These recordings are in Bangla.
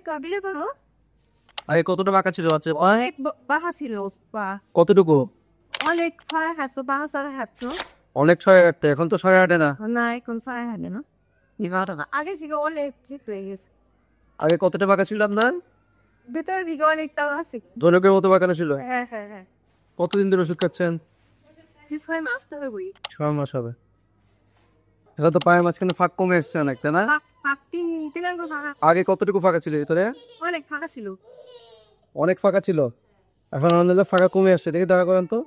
কাবিলে করো আগে কতটা বাঁকা ছিল বাচ্চা অনেক বাহা ছিল বা কতটুকু অনেক সারা হাসো বাহা সারা হাঁটো অনেক ছয় হাঁটতে এখন তো ছয় হাঁটে না না এখন সারা হাঁটে না ইভাটা না আগে ছিল অনেক চিপ হয়ে গেছে আগে কতটা বাঁকা ছিল আপনার ভিতরের দিকে অনেক তাও আছে ধনুকের মতো বাঁকানো ছিল হ্যাঁ কতদিন ধরে ওষুধ খাচ্ছেন ছয় মাস ধরে বই 6 মাস হবে এটা তো পায়ের মাঝখানে ফাঁক কমে এসছে অনেক তাই না ফাঁকটি তিনার ফাঁকা আগে কতটুকু ফাঁকা ছিল ভিতরে অনেক ফাঁকা ছিল অনেক ফাঁকা ছিল এখন আলহামদুলিল্লাহ ফাঁকা কমে আসছে দেখি দাঁড়া করেন তো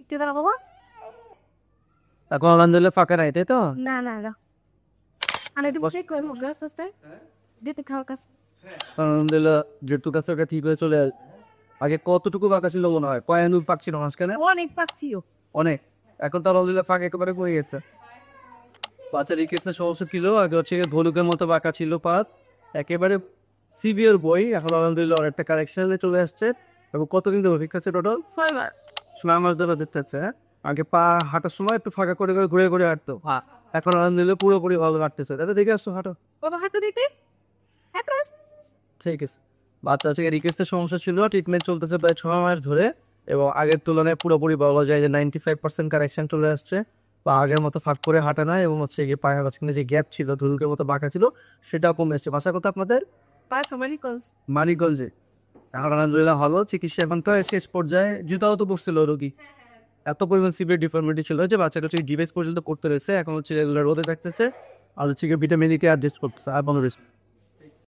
একটু দাঁড়া বাবা এখন আলহামদুলিল্লাহ ফাঁকা নাই তাই তো না না না আরে একটু বসে করবো গাছ আস্তে দিতে খাওয়া কাজ আলহামদুলিল্লাহ যেটুকু কাছে ওটা ঠিক হয়ে চলে আগে কতটুকু ফাঁকা ছিল মনে হয় কয়ানুর পাক ছিল মাঝখানে অনেক পাচ্ছিল অনেক এখন তো আলহামদুলিল্লাহ ফাঁকা একেবারে কমে গেছে বাচ্চার রিকেটসের সমস্যা ছিল আগে হচ্ছে গিয়ে ধনুকের মতো বাঁকা ছিল পাত একেবারে সিভিয়ার বই এখন আলহামদুলিল্লাহ অনেকটা কারেকশনে চলে আসছে এবং কতদিন ধরে অভিজ্ঞতা আছে টোটাল 6 মাস ধরে দেখতে হচ্ছে আগে পা হাঁটার সময় একটু ফাঁকা করে করে ঘুরে ঘুরে হাঁটতো এখন আলহামদুলিল্লাহ পুরোপুরি ভালো হাঁটতেছে তাহলে দেখে আসছো হাঁটো বাবা হাঁটু দিতে হ্যাঁ ঠিক আছে বাচ্চা হচ্ছে রিকেটসের সমস্যা ছিল ট্রিটমেন্ট চলতেছে প্রায় 6 মাস ধরে এবং আগের তুলনায় পুরোপুরি বলা যায় যে 95% কারেকশন চলে আসছে বা আগের মতো ফাঁক করে হাঁটা না এবং হচ্ছে গিয়ে পায়ের মাঝখানে যে গ্যাপ ছিল ধুলকের মতো বাঁকা ছিল সেটাও কমে এসছে বাসা কথা আপনাদের পা সবারই কস মানিকগঞ্জে এখন আলহামদুলিল্লাহ ভালো চিকিৎসা এখন তো শেষ পর্যায়ে জুতাও তো পড়ছিল রোগী এত পরিমাণ সিভিয়ার ডিফর্মিটি ছিল যে বাচ্চাটা হচ্ছে ডিভাইস পর্যন্ত করতে রয়েছে এখন হচ্ছে রোদে থাকতেছে আর হচ্ছে ভিটামিন কে অ্যাডজাস্ট করতেছে আর কোনো